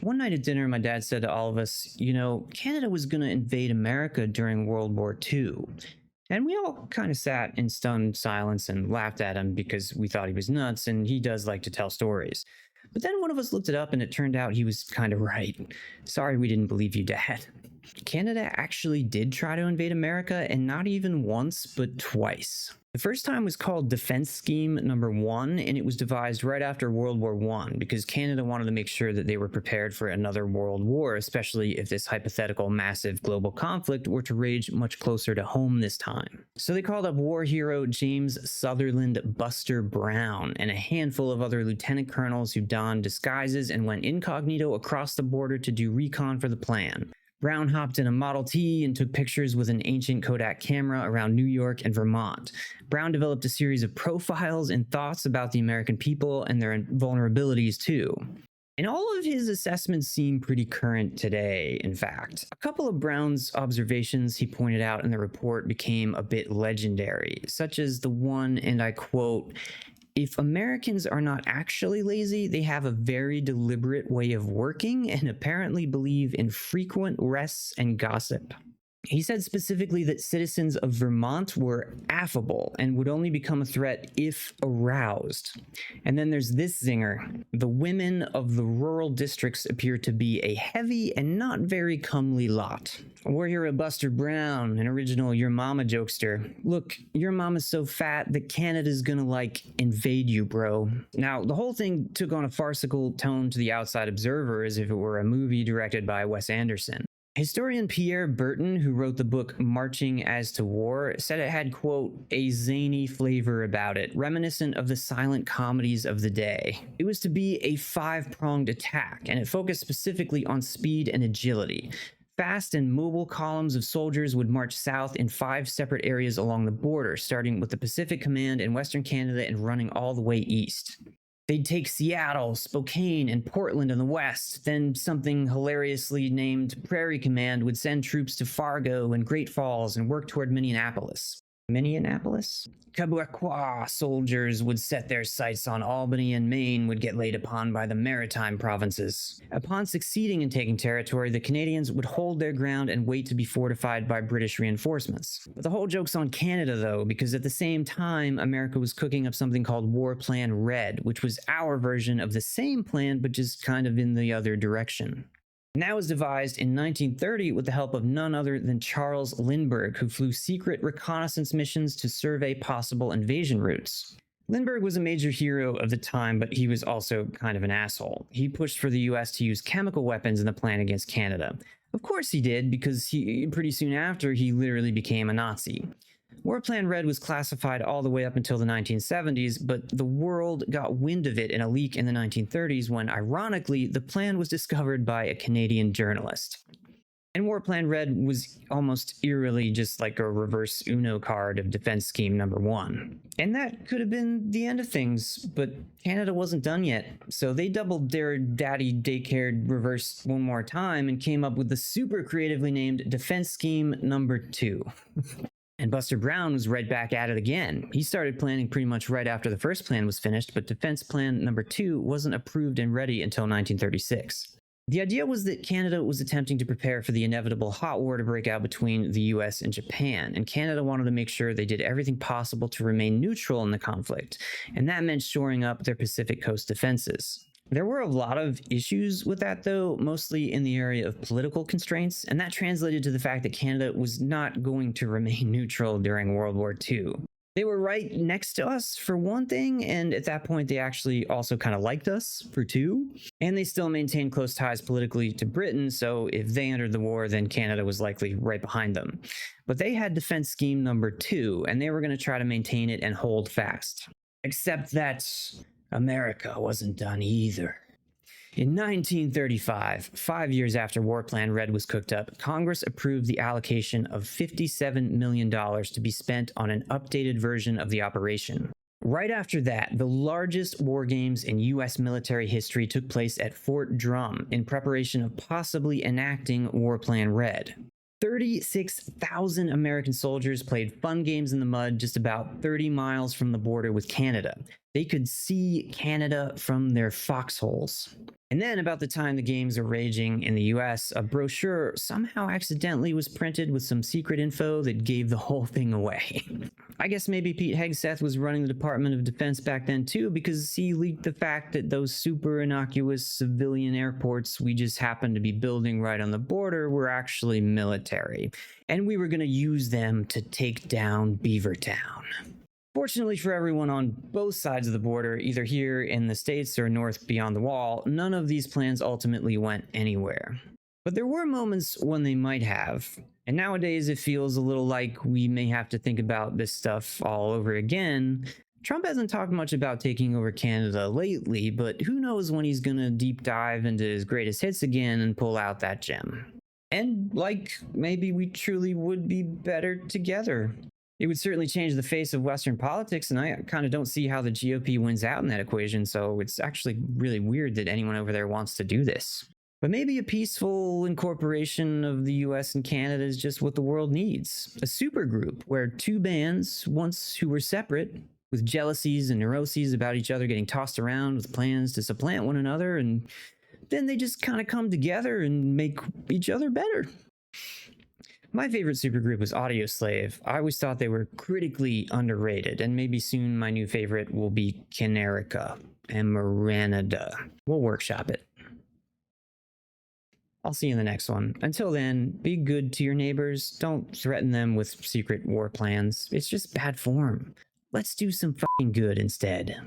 One night at dinner, my dad said to all of us, Canada was going to invade America during World War II. And we all kind of sat in stunned silence and laughed at him because we thought he was nuts, and he does like to tell stories. But then one of us looked it up and it turned out he was kind of right. Sorry we didn't believe you, Dad. Canada actually did try to invade America, and not even once, but twice. The first time was called Defense Scheme Number 1, and it was devised right after World War I because Canada wanted to make sure that they were prepared for another world war, especially if this hypothetical massive global conflict were to rage much closer to home this time. So they called up war hero James Sutherland Buster Brown and a handful of other lieutenant colonels who donned disguises and went incognito across the border to do recon for the plan. Brown hopped in a Model T and took pictures with an ancient Kodak camera around New York and Vermont. Brown developed a series of profiles and thoughts about the American people and their vulnerabilities too. And all of his assessments seem pretty current today, in fact. A couple of Brown's observations he pointed out in the report became a bit legendary, such as the one, and I quote, "If Americans are not actually lazy, they have a very deliberate way of working and apparently believe in frequent rests and gossip." He said specifically that citizens of Vermont were affable and would only become a threat if aroused. And then there's this zinger. "The women of the rural districts appear to be a heavy and not very comely lot." War hero Buster Brown, an original Your Mama jokester. "Look, your mama's so fat that Canada's gonna, invade you, bro." Now, the whole thing took on a farcical tone to the outside observer as if it were a movie directed by Wes Anderson. Historian Pierre Burton, who wrote the book Marching as to War, said it had, quote, "a zany flavor about it, reminiscent of the silent comedies of the day." It was to be a five-pronged attack, and it focused specifically on speed and agility. Fast and mobile columns of soldiers would march south in 5 separate areas along the border, starting with the Pacific Command in Western Canada and running all the way east. They'd take Seattle, Spokane, and Portland in the west. Then something hilariously named Prairie Command would send troops to Fargo and Great Falls and work toward Minneapolis. Minneapolis? Quebecois soldiers would set their sights on Albany, and Maine would get laid upon by the maritime provinces. Upon succeeding in taking territory, the Canadians would hold their ground and wait to be fortified by British reinforcements. But the whole joke's on Canada, though, because at the same time, America was cooking up something called War Plan Red, which was our version of the same plan, but just kind of in the other direction. And that was devised in 1930 with the help of none other than Charles Lindbergh, who flew secret reconnaissance missions to survey possible invasion routes. Lindbergh was a major hero of the time, but he was also kind of an asshole. He pushed for the US to use chemical weapons in the plan against Canada. Of course he did, because pretty soon after, he literally became a Nazi. War Plan Red was classified all the way up until the 1970s, but the world got wind of it in a leak in the 1930s when, ironically, the plan was discovered by a Canadian journalist. And War Plan Red was almost eerily just like a reverse Uno card of Defense Scheme Number 1. And that could have been the end of things, but Canada wasn't done yet, so they doubled their daddy daycare reverse one more time and came up with the super creatively named Defense Scheme Number 2. And Buster Brown was right back at it again. He started planning pretty much right after the first plan was finished, but Defense Plan Number 2 wasn't approved and ready until 1936. The idea was that Canada was attempting to prepare for the inevitable hot war to break out between the US and Japan, and Canada wanted to make sure they did everything possible to remain neutral in the conflict, and that meant shoring up their Pacific coast defenses. There were a lot of issues with that, though, mostly in the area of political constraints, and that translated to the fact that Canada was not going to remain neutral during World War II. They were right next to us, for one thing, and at that point they actually also kind of liked us, for two. And they still maintained close ties politically to Britain, so if they entered the war, then Canada was likely right behind them. But they had Defense Scheme Number 2, and they were going to try to maintain it and hold fast. Except that America wasn't done either. In 1935, 5 years after War Plan Red was cooked up, Congress approved the allocation of $57 million to be spent on an updated version of the operation. Right after that, the largest war games in U.S. military history took place at Fort Drum in preparation of possibly enacting War Plan Red. 36,000 American soldiers played fun games in the mud just about 30 miles from the border with Canada. They could see Canada from their foxholes. And then, about the time the games are raging in the US, a brochure somehow accidentally was printed with some secret info that gave the whole thing away. I guess maybe Pete Hegseth was running the Department of Defense back then too, because he leaked the fact that those super innocuous civilian airports we just happened to be building right on the border were actually military, and we were going to use them to take down Beavertown. Fortunately for everyone on both sides of the border, either here in the States or north beyond the wall, none of these plans ultimately went anywhere. But there were moments when they might have, and nowadays it feels a little like we may have to think about this stuff all over again. Trump hasn't talked much about taking over Canada lately, but who knows when he's gonna deep dive into his greatest hits again and pull out that gem. And, maybe we truly would be better together. It would certainly change the face of Western politics, and I kind of don't see how the GOP wins out in that equation, so it's actually really weird that anyone over there wants to do this. But maybe a peaceful incorporation of the US and Canada is just what the world needs. A supergroup where two bands, once who were separate, with jealousies and neuroses about each other getting tossed around with plans to supplant one another, and then they just kind of come together and make each other better. My favorite supergroup was Audioslave. I always thought they were critically underrated, and maybe soon my new favorite will be Canamerica and Maranada. We'll workshop it. I'll see you in the next one. Until then, be good to your neighbors. Don't threaten them with secret war plans. It's just bad form. Let's do some fucking good instead.